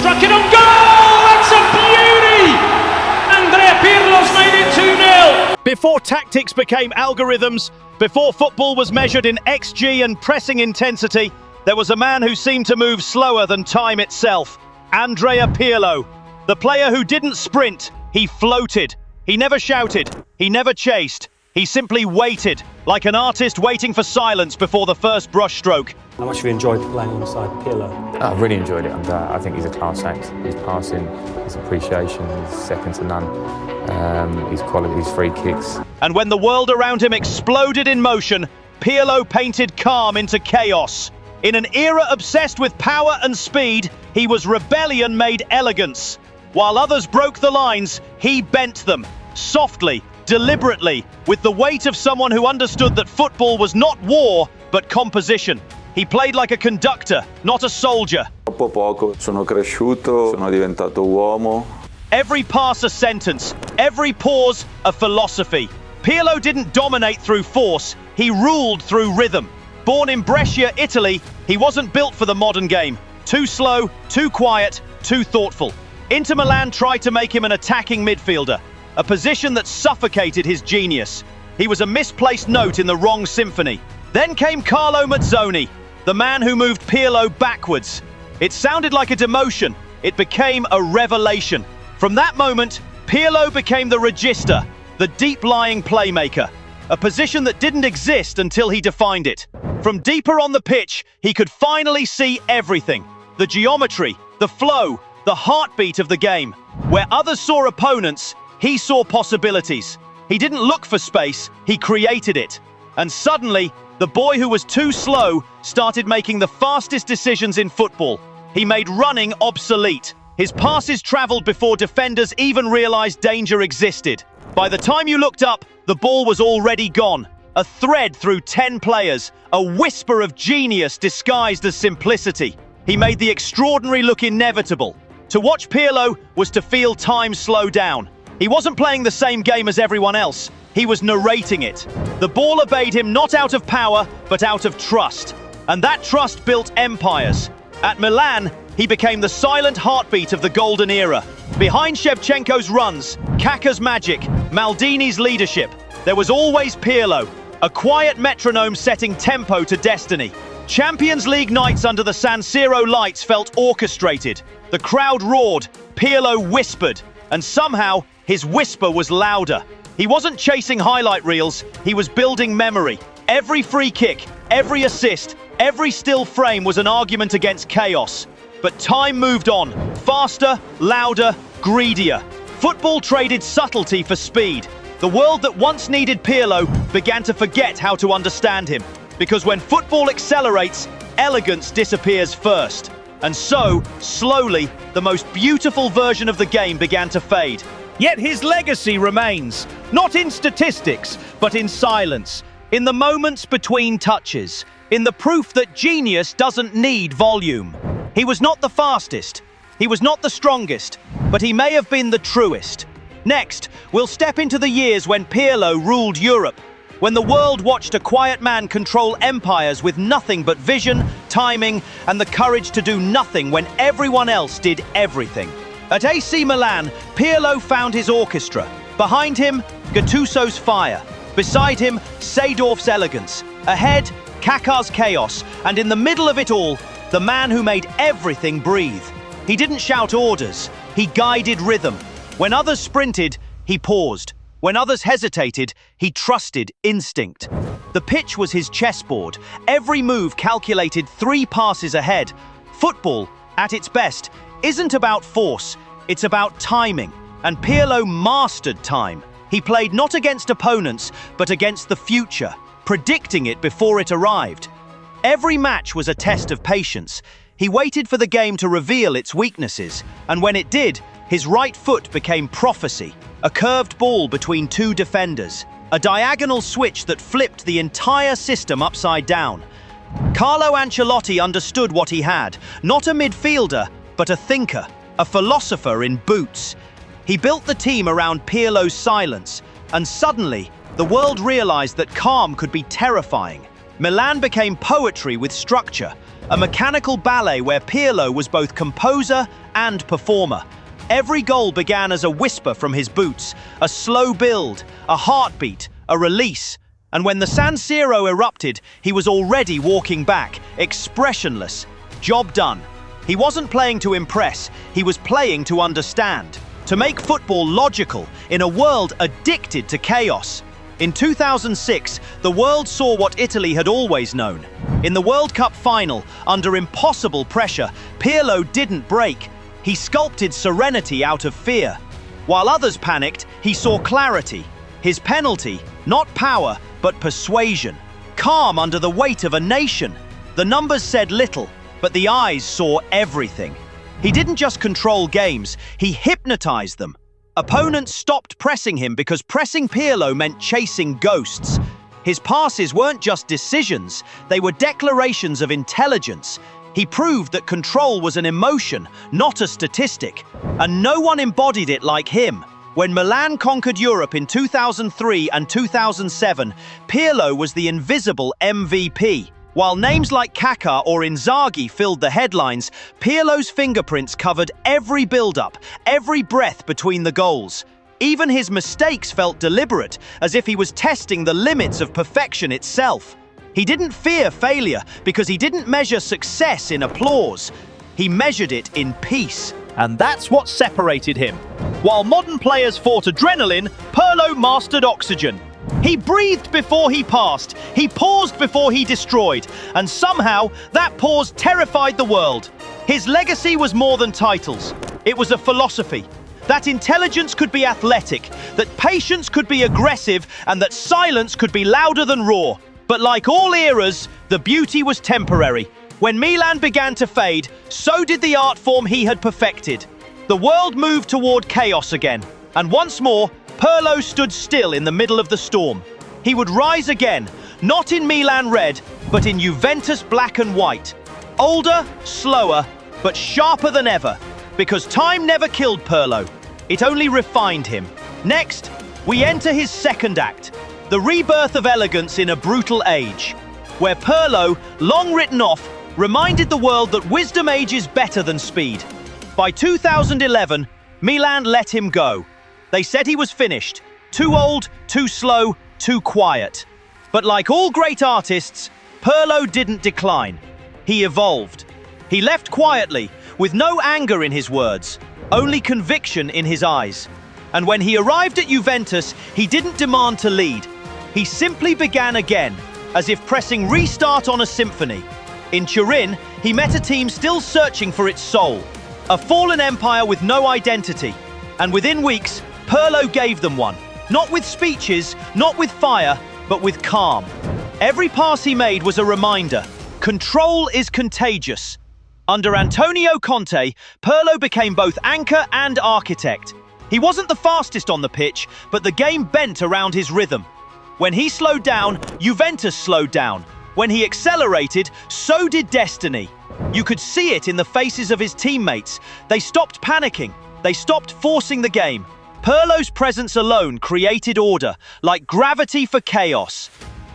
struck it on goal! That's a beauty! Andrea Pirlo's made it 2-0. Before tactics became algorithms, before football was measured in XG and pressing intensity, there was a man who seemed to move slower than time itself. Andrea Pirlo. The player who didn't sprint, he floated. He never shouted, he never chased. He simply waited, like an artist waiting for silence before the first brushstroke. How much have you enjoyed playing alongside Pirlo? I really enjoyed it, and I think he's a class act. His passing, his appreciation is second to none. His quality, his free kicks. And when the world around him exploded in motion, Pirlo painted calm into chaos. In an era obsessed with power and speed, he was rebellion made elegance. While others broke the lines, he bent them, softly, deliberately, with the weight of someone who understood that football was not war, but composition. He played like a conductor, not a soldier. Troppo poco, sono cresciuto, sono diventato uomo. Every pass a sentence, every pause a philosophy. Pirlo didn't dominate through force, he ruled through rhythm. Born in Brescia, Italy, he wasn't built for the modern game. Too slow, too quiet, too thoughtful. Inter Milan tried to make him an attacking midfielder, a position that suffocated his genius. He was a misplaced note in the wrong symphony. Then came Carlo Mazzoni, the man who moved Pirlo backwards. It sounded like a demotion. It became a revelation. From that moment, Pirlo became the Regista, the deep-lying playmaker, a position that didn't exist until he defined it. From deeper on the pitch, he could finally see everything. The geometry, the flow, the heartbeat of the game. Where others saw opponents, he saw possibilities. He didn't look for space, he created it. And suddenly, the boy who was too slow started making the fastest decisions in football. He made running obsolete. His passes traveled before defenders even realized danger existed. By the time you looked up, the ball was already gone. A thread through 10 players, a whisper of genius disguised as simplicity. He made the extraordinary look inevitable. To watch Pirlo was to feel time slow down. He wasn't playing the same game as everyone else. He was narrating it. The ball obeyed him not out of power, but out of trust. And that trust built empires. At Milan, he became the silent heartbeat of the golden era. Behind Shevchenko's runs, Kaká's magic, Maldini's leadership, there was always Pirlo, a quiet metronome setting tempo to destiny. Champions League nights under the San Siro lights felt orchestrated. The crowd roared, Pirlo whispered, and somehow his whisper was louder. He wasn't chasing highlight reels, he was building memory. Every free kick, every assist, every still frame was an argument against chaos. But time moved on, faster, louder, greedier. Football traded subtlety for speed. The world that once needed Pirlo began to forget how to understand him. Because when football accelerates, elegance disappears first. And so, slowly, the most beautiful version of the game began to fade. Yet his legacy remains, not in statistics, but in silence, in the moments between touches, in the proof that genius doesn't need volume. He was not the fastest, he was not the strongest, but he may have been the truest. Next, we'll step into the years when Pirlo ruled Europe, when the world watched a quiet man control empires with nothing but vision, timing, and the courage to do nothing when everyone else did everything. At AC Milan, Pirlo found his orchestra. Behind him, Gattuso's fire. Beside him, Seedorf's elegance. Ahead, Kaká's chaos. And in the middle of it all, the man who made everything breathe. He didn't shout orders, he guided rhythm. When others sprinted, he paused. When others hesitated, he trusted instinct. The pitch was his chessboard. Every move calculated 3 passes ahead. Football, at its best, isn't about force, it's about timing. And Pirlo mastered time. He played not against opponents, but against the future, predicting it before it arrived. Every match was a test of patience. He waited for the game to reveal its weaknesses, and when it did, his right foot became prophecy, a curved ball between 2 defenders, a diagonal switch that flipped the entire system upside down. Carlo Ancelotti understood what he had, not a midfielder, but a thinker, a philosopher in boots. He built the team around Pirlo's silence, and suddenly, the world realized that calm could be terrifying. Milan became poetry with structure, a mechanical ballet where Pirlo was both composer and performer. Every goal began as a whisper from his boots, a slow build, a heartbeat, a release. And when the San Siro erupted, he was already walking back, expressionless. Job done. He wasn't playing to impress, he was playing to understand, to make football logical in a world addicted to chaos. In 2006, the world saw what Italy had always known. In the World Cup final, under impossible pressure, Pirlo didn't break. He sculpted serenity out of fear. While others panicked, he saw clarity. His penalty, not power, but persuasion. Calm under the weight of a nation. The numbers said little, but the eyes saw everything. He didn't just control games, he hypnotized them. Opponents stopped pressing him because pressing Pirlo meant chasing ghosts. His passes weren't just decisions, they were declarations of intelligence. He proved that control was an emotion, not a statistic. And no one embodied it like him. When Milan conquered Europe in 2003 and 2007, Pirlo was the invisible MVP. While names like Kaká or Inzaghi filled the headlines, Pirlo's fingerprints covered every build-up, every breath between the goals. Even his mistakes felt deliberate, as if he was testing the limits of perfection itself. He didn't fear failure because he didn't measure success in applause. He measured it in peace. And that's what separated him. While modern players fought adrenaline, Pirlo mastered oxygen. He breathed before he passed, he paused before he destroyed, and somehow that pause terrified the world. His legacy was more than titles. It was a philosophy. That intelligence could be athletic, that patience could be aggressive, and that silence could be louder than roar. But like all eras, the beauty was temporary. When Milan began to fade, so did the art form he had perfected. The world moved toward chaos again, and once more, Pirlo stood still in the middle of the storm. He would rise again, not in Milan red, but in Juventus black and white. Older, slower, but sharper than ever, because time never killed Pirlo. It only refined him. Next, we enter his second act, the rebirth of elegance in a brutal age, where Pirlo, long written off, reminded the world that wisdom ages better than speed. By 2011, Milan let him go. They said he was finished, too old, too slow, too quiet. But like all great artists, Pirlo didn't decline. He evolved. He left quietly, with no anger in his words, only conviction in his eyes. And when he arrived at Juventus, he didn't demand to lead. He simply began again, as if pressing restart on a symphony. In Turin, he met a team still searching for its soul, a fallen empire with no identity. And within weeks, Pirlo gave them one. Not with speeches, not with fire, but with calm. Every pass he made was a reminder. Control is contagious. Under Antonio Conte, Pirlo became both anchor and architect. He wasn't the fastest on the pitch, but the game bent around his rhythm. When he slowed down, Juventus slowed down. When he accelerated, so did destiny. You could see it in the faces of his teammates. They stopped panicking. They stopped forcing the game. Pirlo's presence alone created order, like gravity for chaos.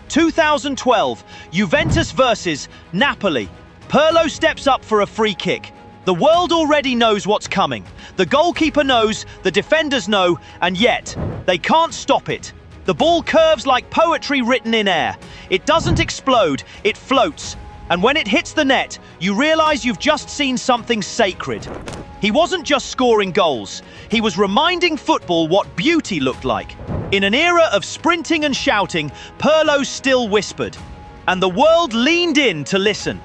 2012, Juventus versus Napoli. Pirlo steps up for a free kick. The world already knows what's coming. The goalkeeper knows, the defenders know, and yet, they can't stop it. The ball curves like poetry written in air. It doesn't explode, it floats. And when it hits the net, you realize you've just seen something sacred. He wasn't just scoring goals. He was reminding football what beauty looked like. In an era of sprinting and shouting, Pirlo still whispered. And the world leaned in to listen.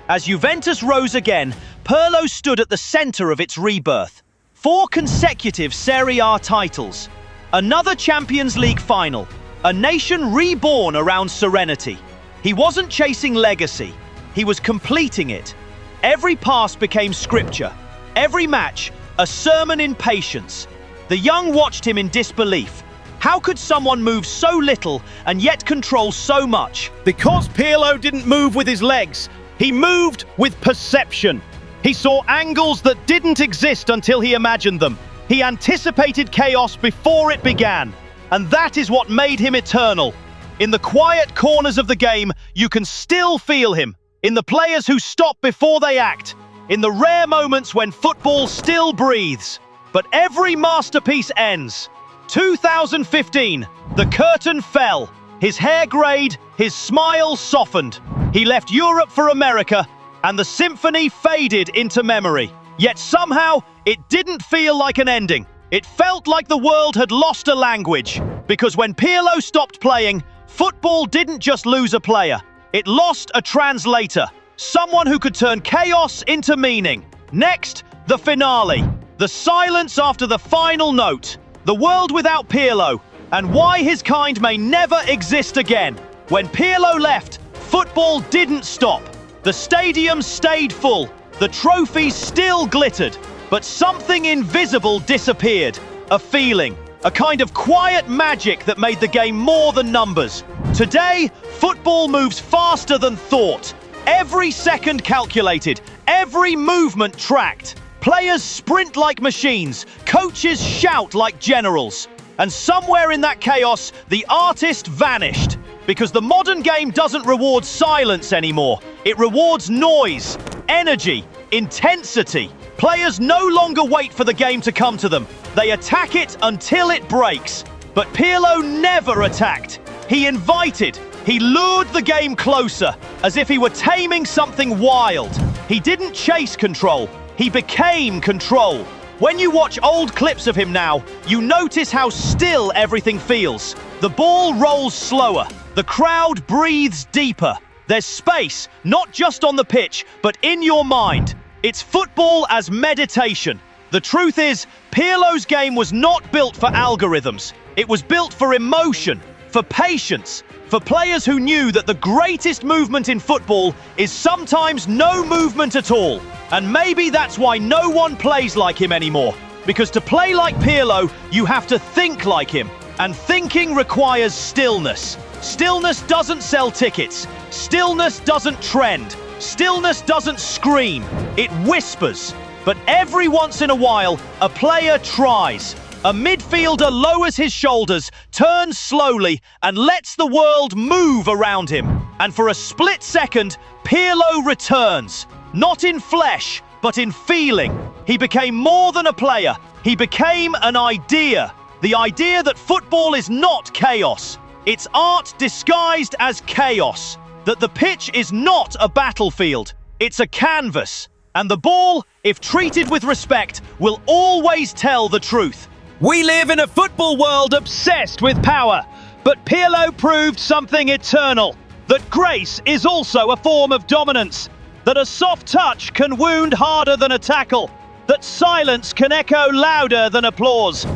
As Juventus rose again, Pirlo stood at the center of its rebirth. 4 consecutive Serie A titles. Another Champions League final. A nation reborn around serenity. He wasn't chasing legacy. He was completing it. Every pass became scripture. Every match, a sermon in patience. The young watched him in disbelief. How could someone move so little and yet control so much? Because Pirlo didn't move with his legs, he moved with perception. He saw angles that didn't exist until he imagined them. He anticipated chaos before it began. And that is what made him eternal. In the quiet corners of the game, you can still feel him. in the players who stop before they act, in the rare moments when football still breathes. But every masterpiece ends. 2015, the curtain fell. His hair greyed, his smile softened. He left Europe for America, and the symphony faded into memory. Yet somehow, it didn't feel like an ending. It felt like the world had lost a language. Because when Pirlo stopped playing, football didn't just lose a player. It lost a translator. Someone who could turn chaos into meaning. Next, the finale. The silence after the final note. The world without Pirlo, and why his kind may never exist again. When Pirlo left, football didn't stop. The stadium stayed full. The trophies still glittered. But something invisible disappeared. A feeling. A kind of quiet magic that made the game more than numbers. Today, football moves faster than thought. Every second calculated. Every movement tracked. Players sprint like machines. Coaches shout like generals. And somewhere in that chaos, the artist vanished. Because the modern game doesn't reward silence anymore. It rewards noise, energy, intensity. Players no longer wait for the game to come to them. They attack it until it breaks. But Pirlo never attacked. He invited. He lured the game closer, as if he were taming something wild. He didn't chase control. He became control. When you watch old clips of him now, you notice how still everything feels. The ball rolls slower. The crowd breathes deeper. There's space, not just on the pitch, but in your mind. It's football as meditation. The truth is, Pirlo's game was not built for algorithms. It was built for emotion, for patience, for players who knew that the greatest movement in football is sometimes no movement at all. And maybe that's why no one plays like him anymore. Because to play like Pirlo, you have to think like him. And thinking requires stillness. Stillness doesn't sell tickets. Stillness doesn't trend. Stillness doesn't scream. It whispers. But every once in a while, a player tries. A midfielder lowers his shoulders, turns slowly, and lets the world move around him. And for a split second, Pirlo returns. Not in flesh, but in feeling. He became more than a player. He became an idea. The idea that football is not chaos. It's art disguised as chaos. That the pitch is not a battlefield. It's a canvas. And the ball, if treated with respect, will always tell the truth. We live in a football world obsessed with power. But Pirlo proved something eternal. That grace is also a form of dominance. That a soft touch can wound harder than a tackle. That silence can echo louder than applause.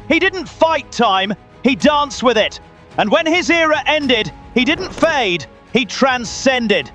He didn't fight time, he danced with it. And when his era ended, he didn't fade, he transcended.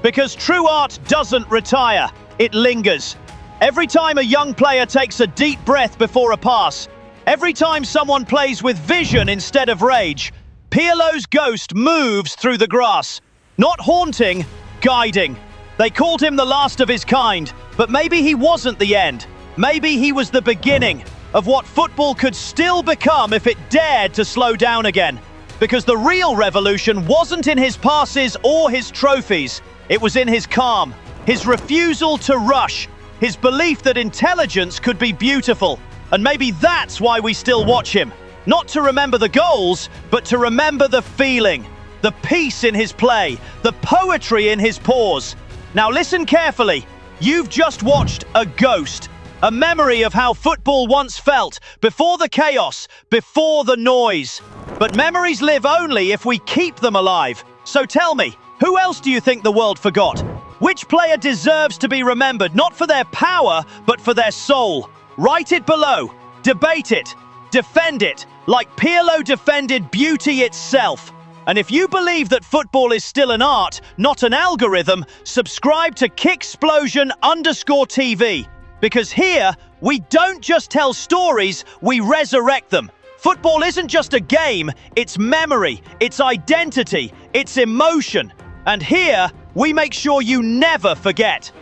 Because true art doesn't retire, it lingers. Every time a young player takes a deep breath before a pass, every time someone plays with vision instead of rage, Pirlo's ghost moves through the grass. Not haunting, guiding. They called him the last of his kind, but maybe he wasn't the end. Maybe he was the beginning of what football could still become if it dared to slow down again. Because the real revolution wasn't in his passes or his trophies. It was in his calm, his refusal to rush, his belief that intelligence could be beautiful. And maybe that's why we still watch him. Not to remember the goals, but to remember the feeling, the peace in his play, the poetry in his pause. Now listen carefully. You've just watched a ghost, a memory of how football once felt, before the chaos, before the noise. But memories live only if we keep them alive. So tell me, who else do you think the world forgot? Which player deserves to be remembered, not for their power, but for their soul? Write it below, debate it, defend it, like Pirlo defended beauty itself. And if you believe that football is still an art, not an algorithm, subscribe to Kicksplosion_TV. Because here, we don't just tell stories, we resurrect them. Football isn't just a game, it's memory, it's identity, it's emotion. And here, we make sure you never forget.